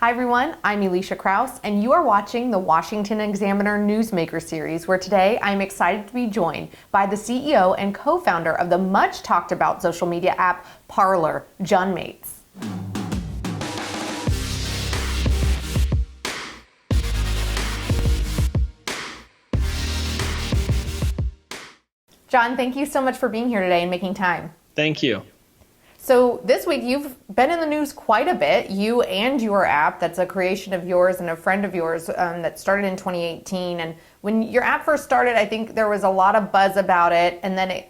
Hi everyone, I'm Elisha Krause, and you are watching the Washington Examiner Newsmaker series, where today I'm excited to be joined by the CEO and co-founder of the much talked about social media app Parler, John MATZE. John, thank you so much for being here today and making time. Thank you. So this week you've been in the news quite a bit, you and your app that's a creation of yours and a friend of yours that started in 2018. And when your app first started, I think there was a lot of buzz about it. And then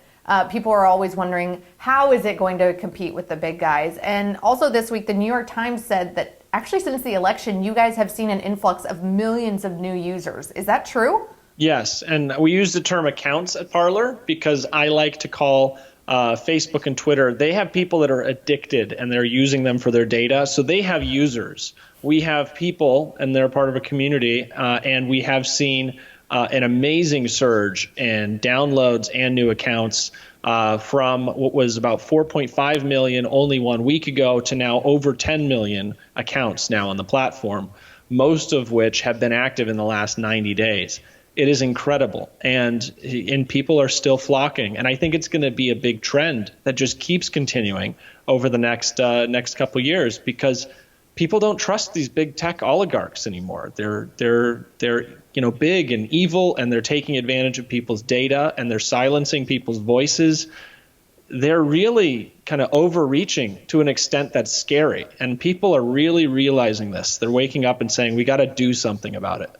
people are always wondering, how is it going to compete with the big guys? And also this week, the New York Times said that actually since the election, you guys have seen an influx of millions of new users. Is that true? Yes, and we use the term accounts at Parler because I like to call Facebook and Twitter, they have people that are addicted and they're using them for their data. So they have users. We have people and they're part of a community, and we have seen an amazing surge in downloads and new accounts from what was about 4.5 million only 1 week ago to now over 10 million accounts now on the platform, most of which have been active in the last 90 days. It is incredible, and people are still flocking, and I think it's going to be a big trend that just keeps continuing over the next couple of years because people don't trust these big tech oligarchs anymore. They're big and evil, and they're taking advantage of people's data, and they're silencing people's voices. They're really kind of overreaching to an extent that's scary, and people are really realizing this. They're waking up and saying, we got to do something about it.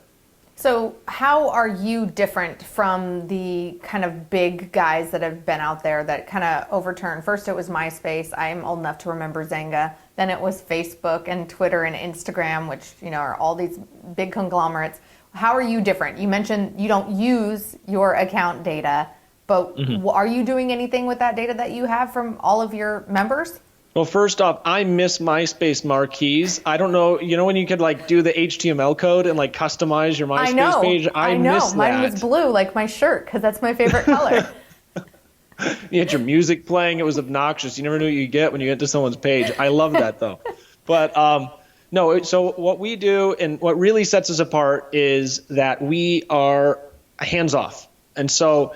So how are you different from the kind of big guys that have been out there that kind of overturned? First, it was MySpace. I am old enough to remember Zynga. Then it was Facebook and Twitter and Instagram, which, are all these big conglomerates. How are you different? You mentioned you don't use your account data, but are you doing anything with that data that you have from all of your members? Well, first off, I miss MySpace marquees. I don't know, when you could do the HTML code and customize your MySpace page? I miss that. Mine was blue, like my shirt, because that's my favorite color. You had your music playing. It was obnoxious. You never knew what you get when you get to someone's page. I love that, though. But no, so what we do and what really sets us apart is that we are hands-off. And so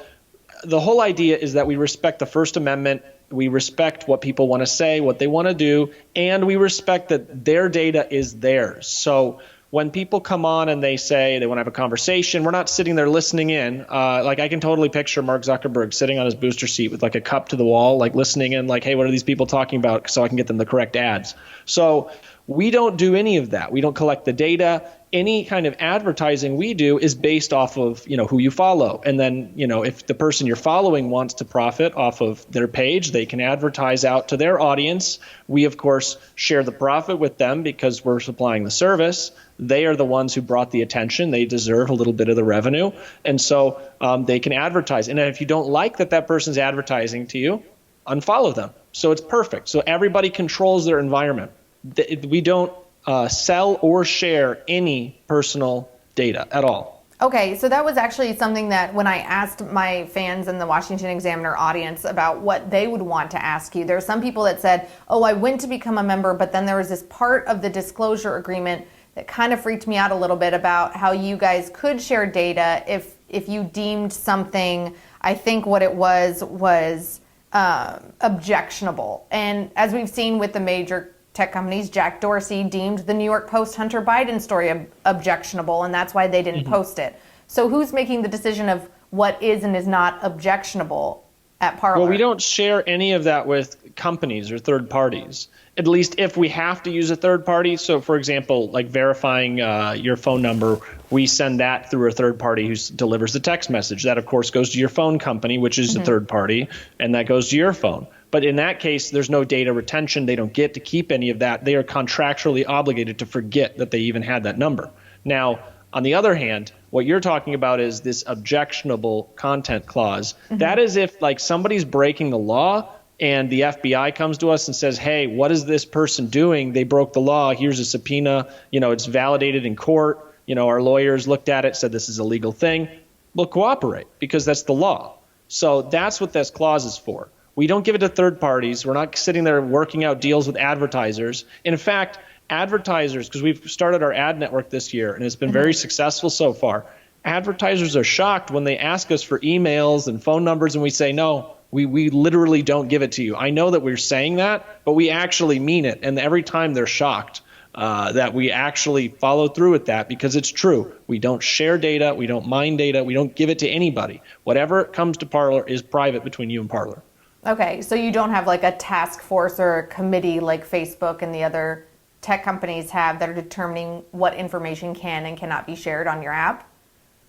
the whole idea is that we respect the First Amendment. We respect what people want to say, what they want to do, and we respect that their data is theirs. So when people come on and they say they want to have a conversation, we're not sitting there listening in. I can totally picture Mark Zuckerberg sitting on his booster seat with a cup to the wall, listening in, hey, what are these people talking about so I can get them the correct ads? So we don't do any of that. We don't collect the data. Any kind of advertising we do is based off of, who you follow. And then, if the person you're following wants to profit off of their page, they can advertise out to their audience. We, of course, share the profit with them because we're supplying the service. They are the ones who brought the attention. They deserve a little bit of the revenue. And so they can advertise. And if you don't like that person's advertising to you, unfollow them. So it's perfect. So everybody controls their environment. We don't sell or share any personal data at all. Okay, so that was actually something that when I asked my fans in the Washington Examiner audience about what they would want to ask you, there are some people that said, oh, I went to become a member, but then there was this part of the disclosure agreement that kind of freaked me out a little bit about how you guys could share data if you deemed something, I think what it was objectionable. And as we've seen with the major tech companies, Jack Dorsey deemed the New York Post Hunter Biden story objectionable, and that's why they didn't post it. So who's making the decision of what is and is not objectionable at Parler? Well, we don't share any of that with companies or third parties, at least if we have to use a third party. So, for example, verifying your phone number, we send that through a third party who delivers the text message. That, of course, goes to your phone company, which is a third party, and that goes to your phone. But in that case, there's no data retention. They don't get to keep any of that. They are contractually obligated to forget that they even had that number. Now, on the other hand, what you're talking about is this objectionable content clause. That is if somebody's breaking the law and the FBI comes to us and says, hey, what is this person doing? They broke the law. Here's a subpoena. It's validated in court. Our lawyers looked at it, said this is a legal thing. We'll cooperate because that's the law. So that's what this clause is for. We don't give it to third parties. We're not sitting there working out deals with advertisers. In fact, advertisers, because we've started our ad network this year and it's been very successful so far. Advertisers are shocked when they ask us for emails and phone numbers and we say, no, we literally don't give it to you. I know that we're saying that, but we actually mean it. And every time they're shocked that we actually follow through with that, because it's true. We don't share data. We don't mine data. We don't give it to anybody. Whatever comes to Parler is private between you and Parler. Okay, so you don't have like a task force or a committee like Facebook and the other tech companies have that are determining what information can and cannot be shared on your app?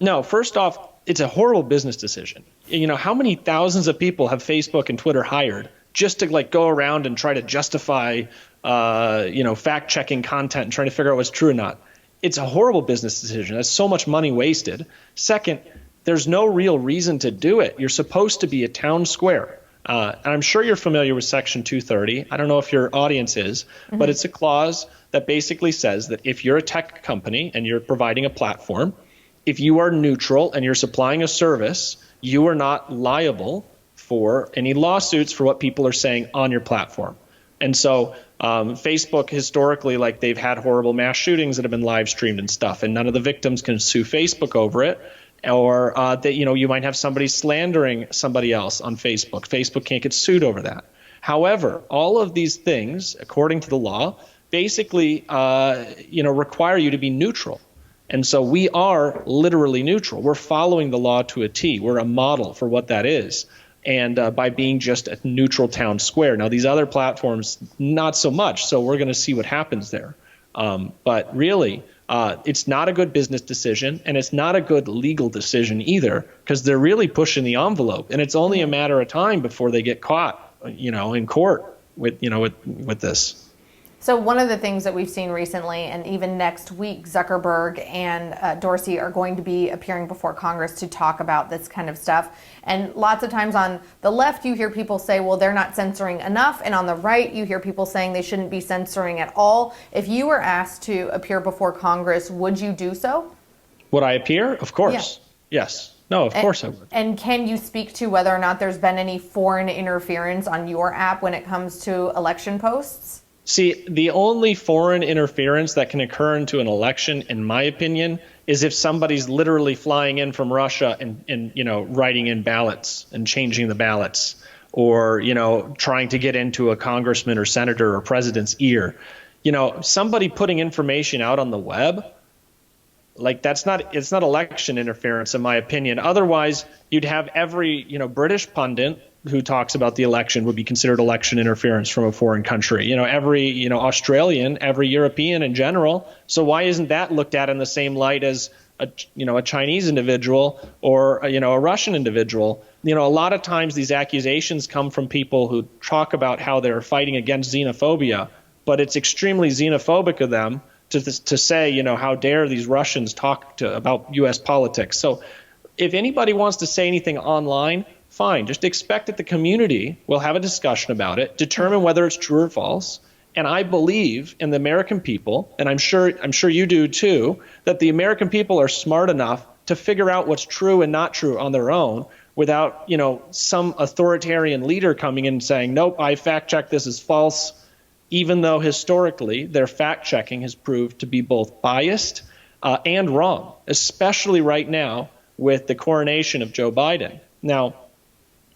No, first off, it's a horrible business decision. You know, how many thousands of people have Facebook and Twitter hired just to like go around and try to justify, fact-checking content and trying to figure out what's true or not? It's a horrible business decision. That's so much money wasted. Second, there's no real reason to do it. You're supposed to be a town square. And I'm sure you're familiar with Section 230. I don't know if your audience is, but it's a clause that basically says that if you're a tech company and you're providing a platform, if you are neutral and you're supplying a service, you are not liable for any lawsuits for what people are saying on your platform. And so Facebook historically, like they've had horrible mass shootings that have been live streamed and stuff, and none of the victims can sue Facebook over it. Or that you might have somebody slandering somebody else on Facebook. Facebook can't get sued over that. However, all of these things, according to the law, basically require you to be neutral. And so we are literally neutral. We're following the law to a T. We're a model for what that is. And by being just a neutral town square. Now, these other platforms, not so much. So we're going to see what happens there. But really, it's not a good business decision, and it's not a good legal decision either, because they're really pushing the envelope, and it's only a matter of time before they get caught, in court with this. So one of the things that we've seen recently, and even next week, Zuckerberg and Dorsey are going to be appearing before Congress to talk about this kind of stuff. And lots of times on the left, you hear people say, well, they're not censoring enough. And on the right, you hear people saying they shouldn't be censoring at all. If you were asked to appear before Congress, would you do so? Would I appear? Of course. Yeah. Yes. No, of course I would. And can you speak to whether or not there's been any foreign interference on your app when it comes to election posts? See, the only foreign interference that can occur into an election, in my opinion, is if somebody's literally flying in from Russia and writing in ballots and changing the ballots, or, trying to get into a congressman or senator or president's ear. Somebody putting information out on the web, like it's not election interference, in my opinion. Otherwise, you'd have every, British pundit who talks about the election would be considered election interference from a foreign country. Every, Australian, every European in general. So why isn't that looked at in the same light as a Chinese individual or, a Russian individual? A lot of times these accusations come from people who talk about how they're fighting against xenophobia, but it's extremely xenophobic of them to say, how dare these Russians talk about U.S. politics. So if anybody wants to say anything online, fine. Just expect that the community will have a discussion about it, determine whether it's true or false. And I believe in the American people, and I'm sure you do too, that the American people are smart enough to figure out what's true and not true on their own without, some authoritarian leader coming in and saying, nope, I fact-checked this as false, even though historically their fact-checking has proved to be both biased and wrong, especially right now with the coronation of Joe Biden. Now,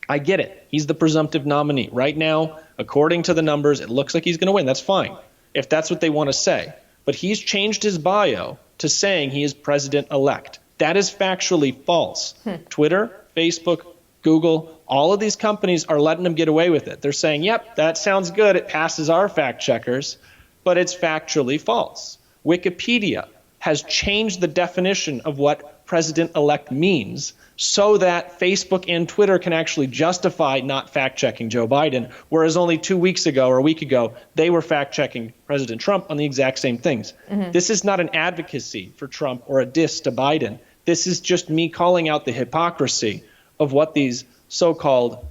I get it. He's the presumptive nominee. Right now, according to the numbers, it looks like he's going to win. That's fine, if that's what they want to say. But he's changed his bio to saying he is president-elect. That is factually false. Twitter, Facebook, Google, all of these companies are letting him get away with it. They're saying, yep, that sounds good. It passes our fact checkers, but it's factually false. Wikipedia has changed the definition of what president-elect means so that Facebook and Twitter can actually justify not fact-checking Joe Biden, whereas only 2 weeks ago or a week ago, they were fact-checking President Trump on the exact same things. This is not an advocacy for Trump or a diss to Biden. This is just me calling out the hypocrisy of what these so-called,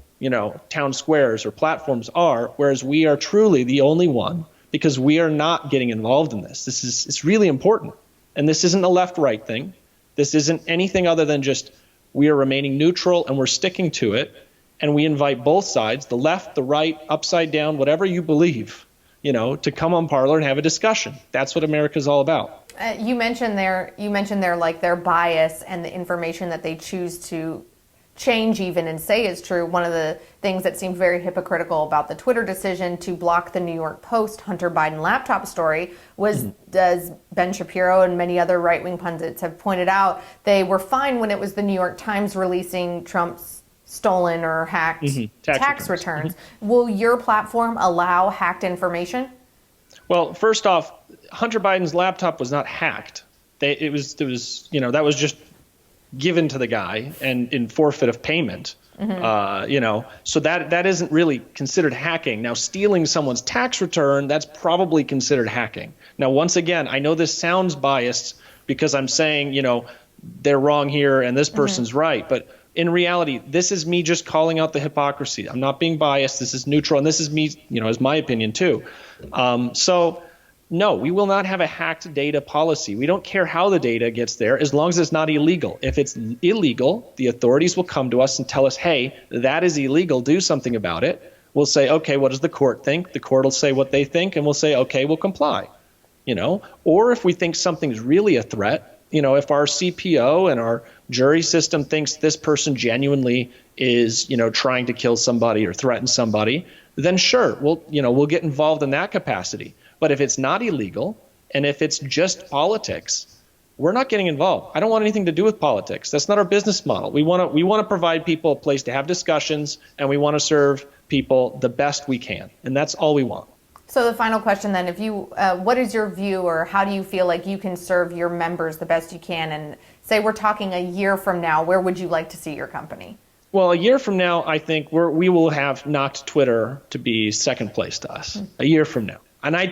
town squares or platforms are, whereas we are truly the only one because we are not getting involved in this. It's really important. And this isn't a left-right thing. This isn't anything other than just we are remaining neutral and we're sticking to it. And we invite both sides, the left, the right, upside down, whatever you believe, to come on Parler and have a discussion. That's what America's all about. You mentioned their like their bias and the information that they choose to change even and say is true. One of the things that seemed very hypocritical about the Twitter decision to block the New York Post Hunter Biden laptop story was, as Ben Shapiro and many other right-wing pundits have pointed out, they were fine when it was the New York Times releasing Trump's stolen or hacked tax returns. Will your platform allow hacked information? Well, first off, Hunter Biden's laptop was not hacked. It was that was just given to the guy and in forfeit of payment. So that isn't really considered hacking. Now, stealing someone's tax return, that's probably considered hacking. Now, once again, I know this sounds biased because I'm saying, they're wrong here and this person's right. But in reality, this is me just calling out the hypocrisy. I'm not being biased. This is neutral. And this is me, is my opinion too. No, we will not have a hacked data policy. We don't care how the data gets there as long as it's not illegal. If it's illegal, the authorities will come to us and tell us, hey, that is illegal. Do something about it. We'll say, okay, what does the court think? The court will say what they think, and we'll say, okay, we'll comply. Or if we think something's really a threat, if our CPO and our jury system thinks this person genuinely is, trying to kill somebody or threaten somebody, then sure, we'll get involved in that capacity. But if it's not illegal and if it's just politics, we're not getting involved. I don't want anything to do with politics. That's not our business model. We want to provide people a place to have discussions, and we want to serve people the best we can. And that's all we want. So the final question then, what is your view, or how do you feel like you can serve your members the best you can? And say we're talking a year from now, where would you like to see your company? Well, a year from now, I think we will have knocked Twitter to be second place to us. A year from now. And I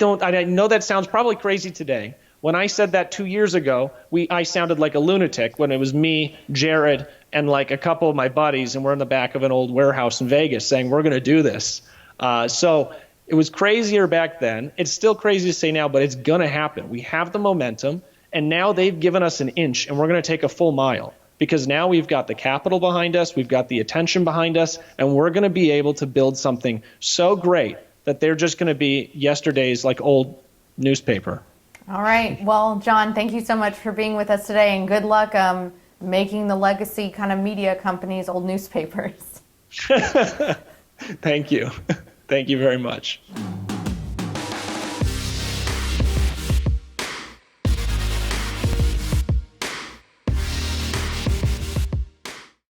know that sounds probably crazy today. When I said that 2 years ago, I sounded like a lunatic when it was me, Jared, and like a couple of my buddies, and we're in the back of an old warehouse in Vegas saying we're going to do this. So it was crazier back then. It's still crazy to say now, but it's going to happen. We have the momentum, and now they've given us an inch, and we're going to take a full mile. Because now we've got the capital behind us, we've got the attention behind us, and we're going to be able to build something so great that they're just going to be yesterday's like old newspaper. All right. Well, John, thank you so much for being with us today, and good luck making the legacy kind of media companies old newspapers. Thank you. Thank you very much.